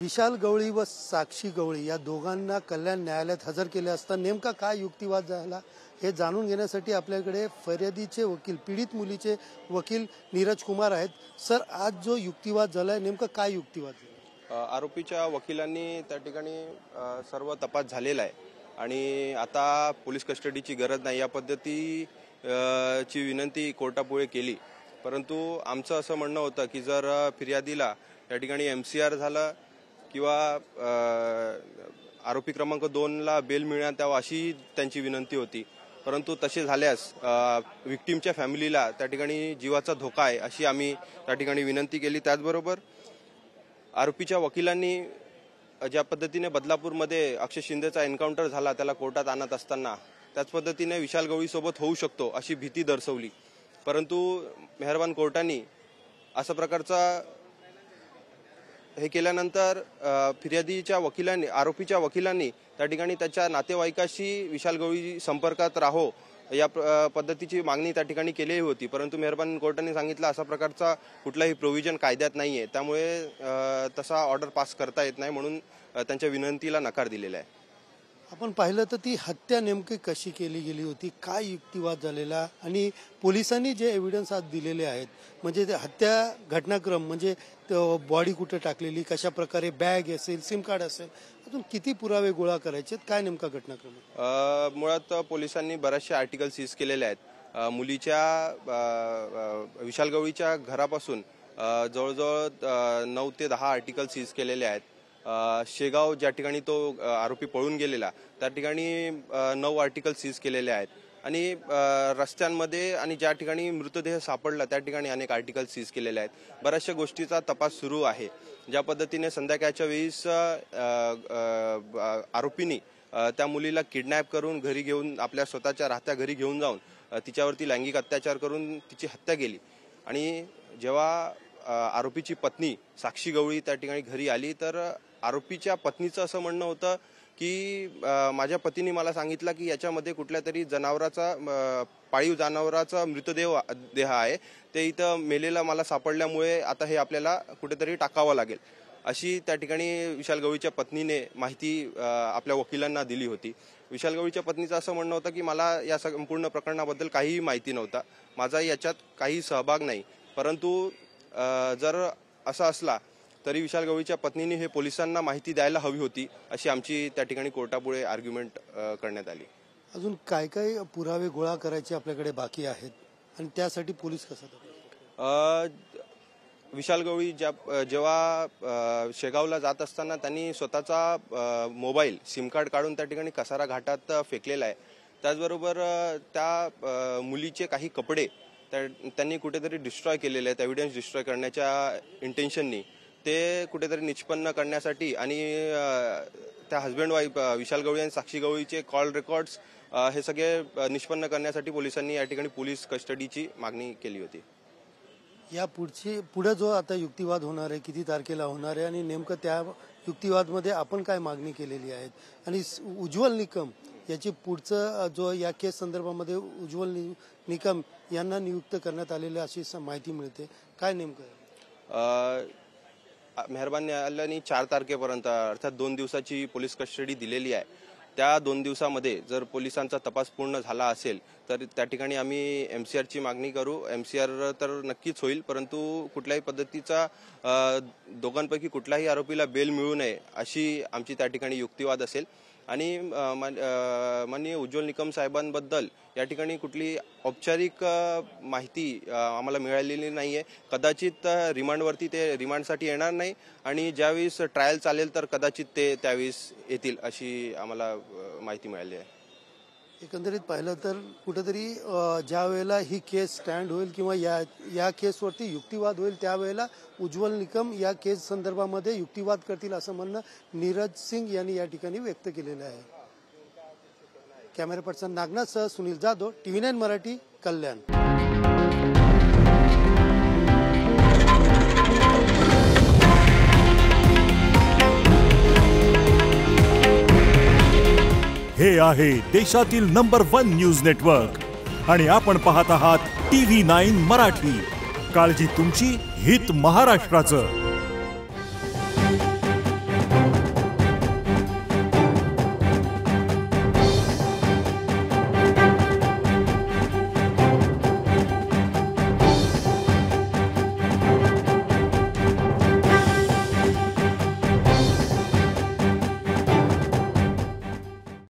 विशाल गवळी व साक्षी गवळी या दोघांना कल्याण न्यायालयात हजर केले असता नेमका काय युक्तिवाद झाला हे जाणून घेण्यासाठी आपल्याकडे फरियादीचे वकील पीडित मुलीचे वकील नीरज कुमार आहेत। सर, आज जो युक्तिवाद झालाय नेमका काय युक्तिवाद झाला? आरोपीच्या वकिलांनी त्या ठिकाणी सर्व तपास झालेला आहे आणि आता पोलीस कस्टडीची गरज नाही या पद्धतीची विनंती कोर्टापुढे केली। परंतु आमचं असं म्हणणं होतं की जर फिर्यादीला त्या ठिकाणी MCR झालं किंवा आरोपी क्रमांक 2 ला बेल मिळण्यात यावं अशी त्यांची विनंती होती। परंतु तसे झाल्यास विक्टिमच्या फॅमिलीला त्या ठिकाणी जीवाचा धोका आहे अशी आम्ही त्या ठिकाणी विनंती केली। त्याचबरोबर आरोपीच्या वकिलांनी ज्या पद्धतीने बदलापूरमध्ये अक्षय शिंदेचा एन्काउंटर झाला त्याला कोर्टात आणत असताना त्याच पद्धतीने विशाल गवळी सोबत होऊ शकतो अशी भीती दर्शवली। परंतु मेहरबान कोर्टाने अशा प्रकारचा हे केल्यानंतर फिर्यादीच्या वकिलांनी आरोपीच्या वकिलांनी त्या ठिकाणी त्याच्या नातेवाईकाशी विशाल गवळी संपर्कात राहो या पद्धतीची मागणी त्या ठिकाणी केली होती। परंतु मेहरबान कोर्टाने सांगितलं अशा प्रकारचा कुठलाही प्रोव्हिजन कायद्यात नाहीये, त्यामुळे तसा ऑर्डर पास करता येत नाही, म्हणून त्यांच्या विनंतीला नकार दिलेला आहे। आपण पाहिलं तर ती हत्या नेमकी कशी केली गेली होती, काय युक्तिवाद झालेला आणि पोलिसांनी जे एव्हिडन्स आज दिलेले आहेत म्हणजे ते हत्या घटनाक्रम म्हणजे बॉडी कुठे टाकलेली, कशा प्रकारे बॅग असेल, सिम कार्ड असेल, अजून किती पुरावे गोळा करायचे, काय नेमका घटनाक्रम? मुळात पोलिसांनी बरेचसे आर्टिकल सीज केलेले आहेत। मुलीच्या विशाल गवळीच्या घरापासून जवळजवळ 9 ते 10 आर्टिकल सीज केलेले आहेत। शेगाव ज्या ठिकाणी तो आरोपी पळून गेलेला त्या ठिकाणी 9 आर्टिकल सीज केलेले आहेत आणि रस्त्यांमध्ये आणि ज्या ठिकाणी मृतदेह सापडला त्या ठिकाणी अनेक आर्टिकल सीज केलेले आहेत। बऱ्याचशा गोष्टीचा तपास सुरू आहे। ज्या पद्धतीने संध्याकाळच्या वेळेस आरोपींनी त्या मुलीला किडनॅप करून घरी घेऊन आपल्या स्वतःच्या राहत्या घरी घेऊन जाऊन तिच्यावरती लैंगिक अत्याचार करून तिची हत्या केली आणि जेव्हा आरोपीची पत्नी साक्षी गवळी त्या ठिकाणी घरी आली तर आरोपीच्या पत्नीचं असं म्हणणं होतं की माझ्या पतीने मला सांगितलं की याच्यामध्ये कुठल्या तरी जनावराचा पाळीव जनावराचा मृतदेह आहे, ते इथं मेलेला मला सापडल्यामुळे आता हे आपल्याला कुठेतरी टाकावं लागेल अशी त्या ठिकाणी विशाल गवळीच्या पत्नीने माहिती आपल्या वकिलांना दिली होती। विशाल गवळीच्या पत्नीचं असं म्हणणं होतं की मला या संपूर्ण प्रकरणाबद्दल काहीही माहिती नव्हता, माझा याच्यात काही सहभाग नाही। परंतु जर असं असला तरी विशाल गवळीच्या पत्नीने हे पोलिसांना माहिती द्यायला हवी होती अशी आमची त्या ठिकाणी कोर्टापुढे आर्ग्युमेंट करण्यात आली। अजून काय काय पुरावे गोळा करायचे आपल्याकडे बाकी आहेत आणि त्यासाठी पोलीस कसं? विशाल गवळी जेव्हा शेगावला जात असताना त्यांनी स्वतःचा मोबाईल सिम कार्ड काढून त्या ठिकाणी कसारा घाटात फेकलेला आहे। त्याचबरोबर त्या मुलीचे काही कपडे त्यांनी कुठेतरी डिस्ट्रॉय केलेले आहेत, एव्हिडन्स डिस्ट्रॉय करण्याच्या इंटेन्शननी ते कुठेतरी निष्पन्न करण्यासाठी आणि त्या हस्बंड वाईफ विशाल गवळी आणि साक्षी गवळीचे कॉल रेकॉर्ड्स हे सगळे निष्पन्न करण्यासाठी पोलिसांनी या ठिकाणी पोलीस कस्टडीची मागणी केली होती। या पुढे जो आता युक्तिवाद होणार आहे किती तारखेला होणार आहे आणि नेमकं त्या युक्तिवादमध्ये आपण काय मागणी केलेली आहे आणि उज्ज्वल निकम याची पुढचं जो या केस संदर्भामध्ये उज्ज्वल निकम यांना नियुक्त करण्यात आलेले अशी माहिती मिळते, काय नेमकं? मेहरबान न्यायालयाने 4 तारखेपर्यंत अर्थात 2 दिवसाची पोलीस कस्टडी दिलेली आहे। त्या 2 दिवसामध्ये जर पोलिसांचा तपास पूर्ण झाला असेल तर त्या ठिकाणी आम्ही MCR ची मागणी करू। MCR तर नक्कीच होईल, परंतु कुठल्याही पद्धतीचा दोघांपैकी कुठल्याही आरोपीला बेल मिळू नये अशी आमची त्या ठिकाणी युक्तिवाद असेल। आणि माननीय उज्ज्वल निकम साहेबांबद्दल या ठिकाणी कुठली औपचारिक माहिती आम्हाला मिळालेली नाहीये। कदाचित रिमांडवरती ते रिमांडसाठी येणार नाही आणि ज्यावेळेस ट्रायल चालेल तर कदाचित ते त्यावेळेस येतील अशी आम्हाला माहिती मिळाली आहे। एकंदरीत पाहिलं तर कुठेतरी ज्या वेळेला ही केस स्टँड होईल किंवा या केसवरती युक्तिवाद होईल त्यावेळेला उज्ज्वल निकम या केस संदर्भामध्ये युक्तिवाद करतील असं म्हणणं नीरज सिंग यांनी या ठिकाणी व्यक्त केलेलं आहे। कॅमेरा पर्सन नागनाथसह सुनील जाधव, TV9 मराठी, कल्याण। हे आहे देशातील नंबर 1 न्यूज नेटवर्क आणि आपण पाहत आहात TV9 मराठी। काळजी तुमची, हित महाराष्ट्राचं।